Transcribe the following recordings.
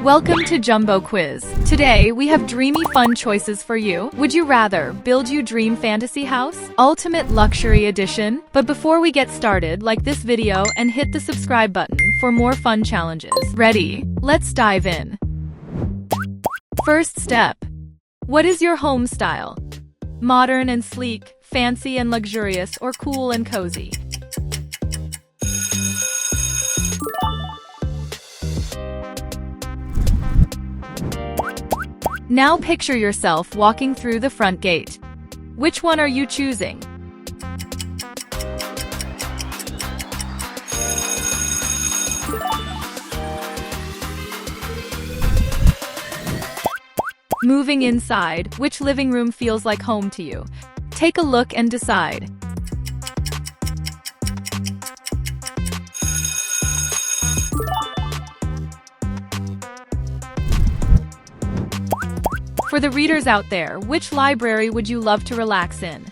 Welcome to Jumbo Quiz. Today, we have dreamy fun choices for you. Would you rather build you dream fantasy house? Ultimate Luxury Edition? But before we get started, like this video and hit the subscribe button for more fun challenges. Ready? Let's dive in. First step. What is your home style? Modern and sleek, fancy and luxurious, or cool and cozy? Now picture yourself walking through the front gate. Which one are you choosing? Moving inside, which living room feels like home to you? Take a look and decide. For the readers out there, which library would you love to relax in?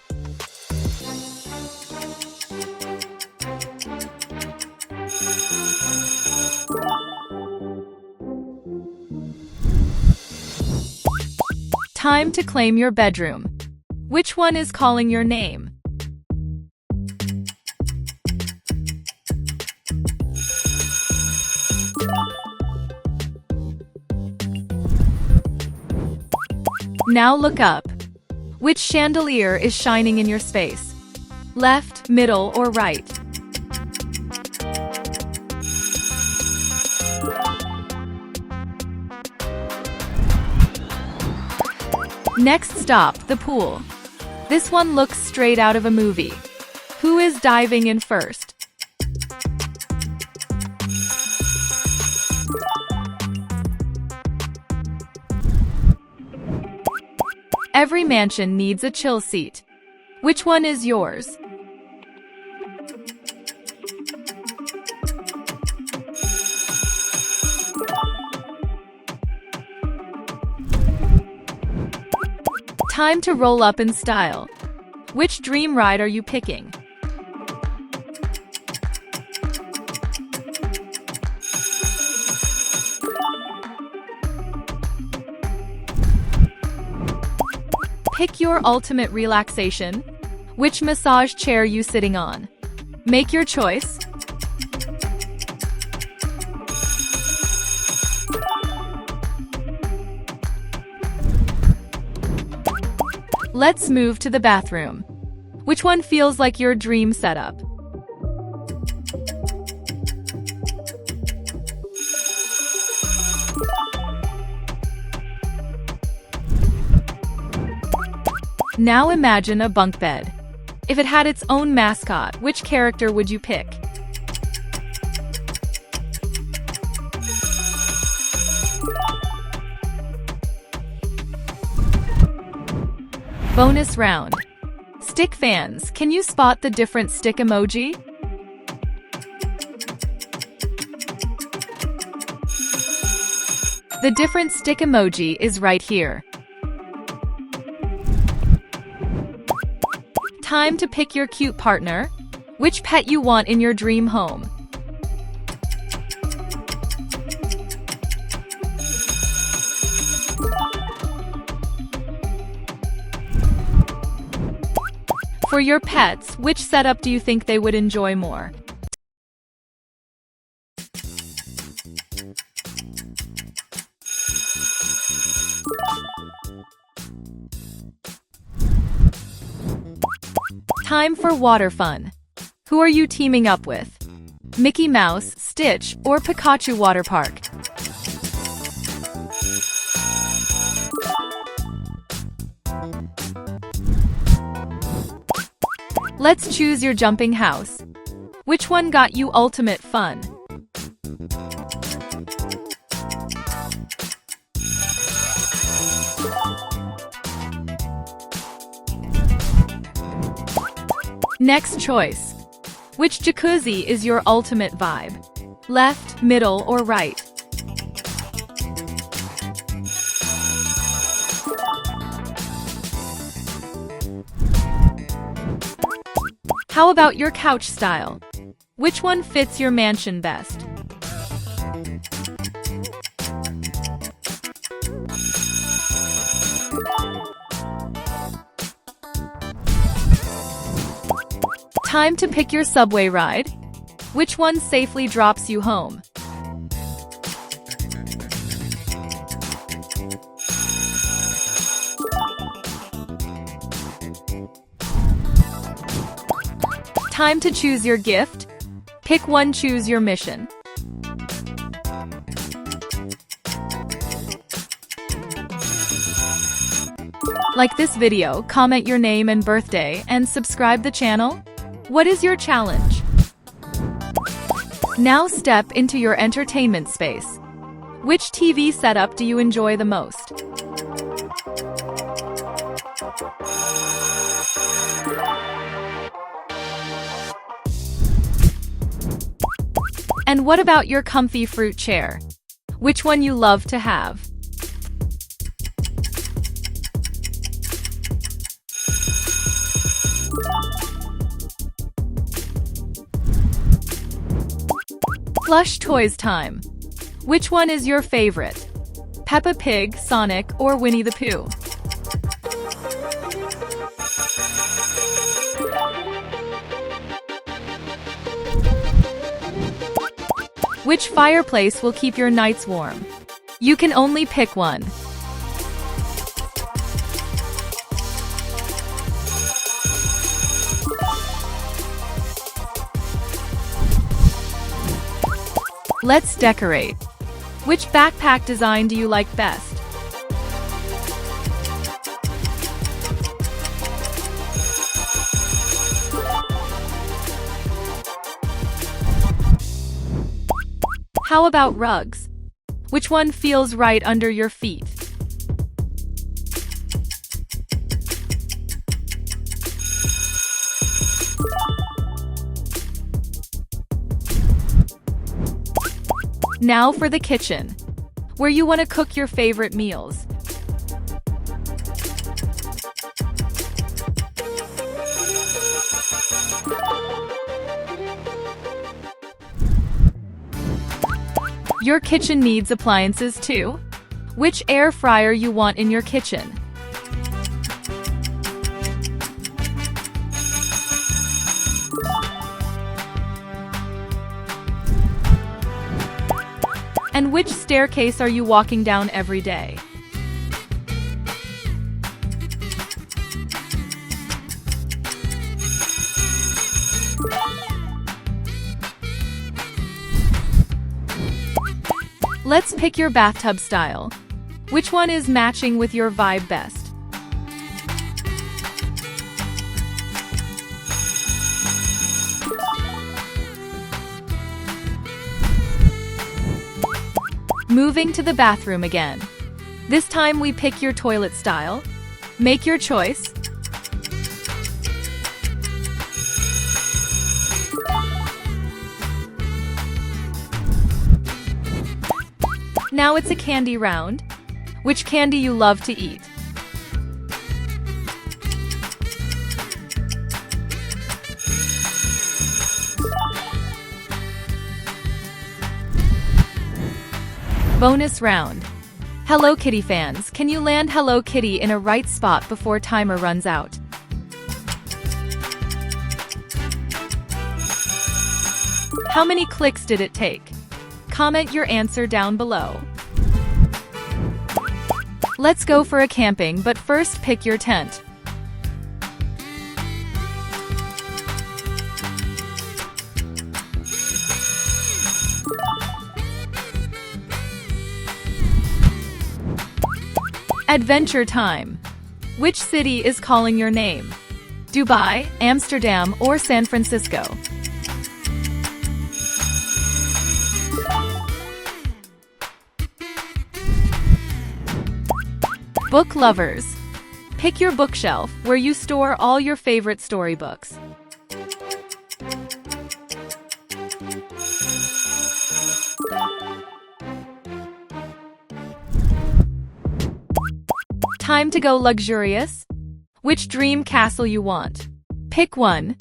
Time to claim your bedroom. Which one is calling your name? Now look up. Which chandelier is shining in your space? Left, middle, or right? Next stop, the pool. This one looks straight out of a movie. Who is diving in first? Every mansion needs a chill seat. Which one is yours? Time to roll up in style. Which dream ride are you picking? Pick your ultimate relaxation. Which massage chair are you sitting on? Make your choice. Let's move to the bathroom. Which one feels like your dream setup? Now imagine a bunk bed. If it had its own mascot, which character would you pick? Bonus round. Stick fans, can you spot the different stick emoji? The different stick emoji is right here. Time to pick your cute partner. Which pet you want in your dream home? For your pets, which setup do you think they would enjoy more? Time for water fun. Who are you teaming up with? Mickey Mouse, Stitch, or Pikachu Water Park? Let's choose your jumping house. Which one got you ultimate fun? Next choice. Which jacuzzi is your ultimate vibe? Left, middle, or right? How about your couch style? Which one fits your mansion best? Time to pick your subway ride. Which one safely drops you home? Time to choose your gift. Pick one, choose your mission. Like this video, comment your name and birthday, and subscribe the channel. What is your challenge? Now step into your entertainment space. Which TV setup do you enjoy the most? And what about your comfy fruit chair? Which one you love to have? Plush toys time. Which one is your favorite? Peppa Pig, Sonic, or Winnie the Pooh? Which fireplace will keep your nights warm? You can only pick one. Let's decorate. Which backpack design do you like best? How about rugs? Which one feels right under your feet? Now for the kitchen, where you want to cook your favorite meals. Your kitchen needs appliances too. Which air fryer you want in your kitchen? And which staircase are you walking down every day? Let's pick your bathtub style. Which one is matching with your vibe best? Moving to the bathroom again. This time we pick your toilet style. Make your choice. Now it's a candy round. Which candy you love to eat? Bonus round. Hello Kitty fans, can you land Hello Kitty in a right spot before timer runs out? How many clicks did it take? Comment your answer down below. Let's go for a camping, but first pick your tent. Adventure time. Which city is calling your name? Dubai, Amsterdam, or San Francisco? Book lovers. Pick your bookshelf where you store all your favorite storybooks. Time to go luxurious. Which dream castle you want? Pick one.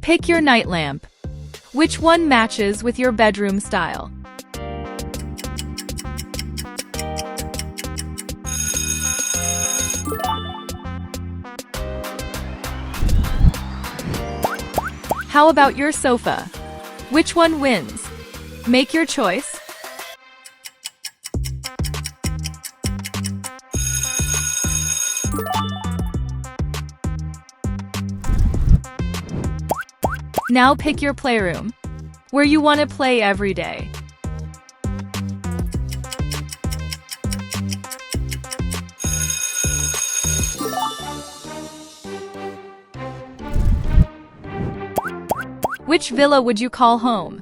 Pick your night lamp. Which one matches with your bedroom style? How about your sofa? Which one wins? Make your choice. Now pick your playroom, where you want to play every day. Which villa would you call home?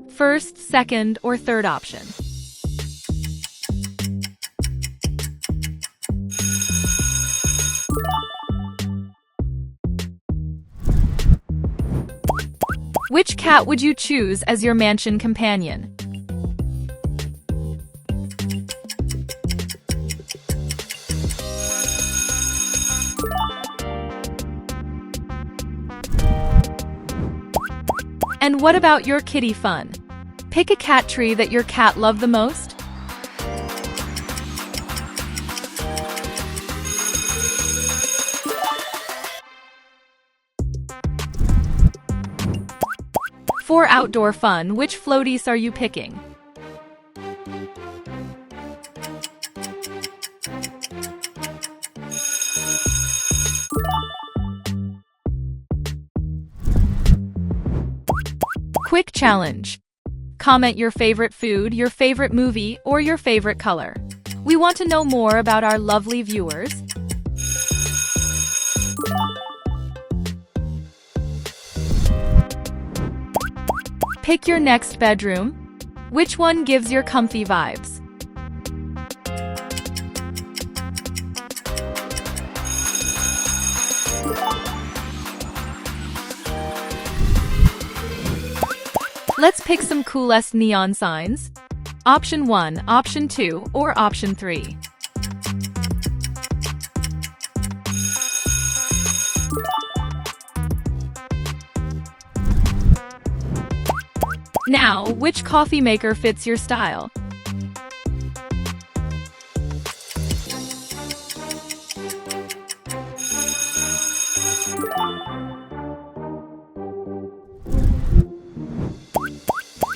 First, second, or third option? Which cat would you choose as your mansion companion? And what about your kitty fun? Pick a cat tree that your cat loved the most. For outdoor fun, which floaties are you picking? Quick challenge. Comment your favorite food, your favorite movie, or your favorite color. We want to know more about our lovely viewers. Pick your next bedroom. Which one gives your comfy vibes? Let's pick some coolest neon signs. Option 1, Option 2, or Option 3. Now, which coffee maker fits your style?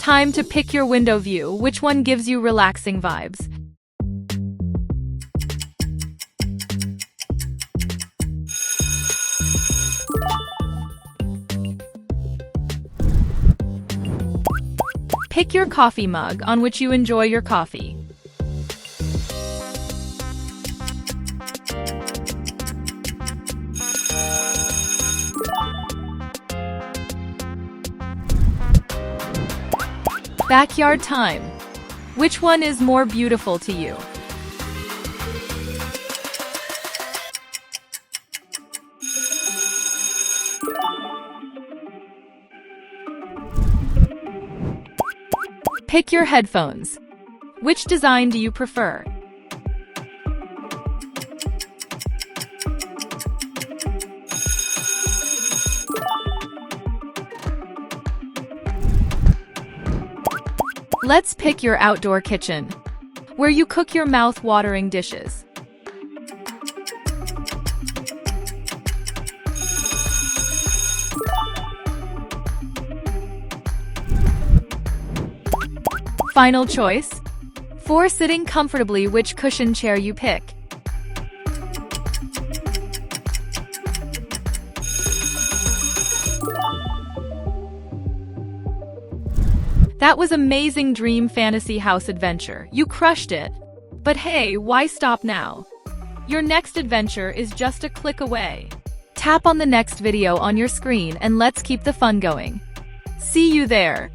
Time to pick your window view. Which one gives you relaxing vibes? Pick your coffee mug on which you enjoy your coffee. Backyard time. Which one is more beautiful to you? Pick your headphones. Which design do you prefer? Let's pick your outdoor kitchen, where you cook your mouth-watering dishes. Final choice. For sitting comfortably, which cushion chair you pick? That was amazing dream fantasy house adventure. You crushed it. But hey, why stop now? Your next adventure is just a click away. Tap on the next video on your screen and let's keep the fun going. See you there.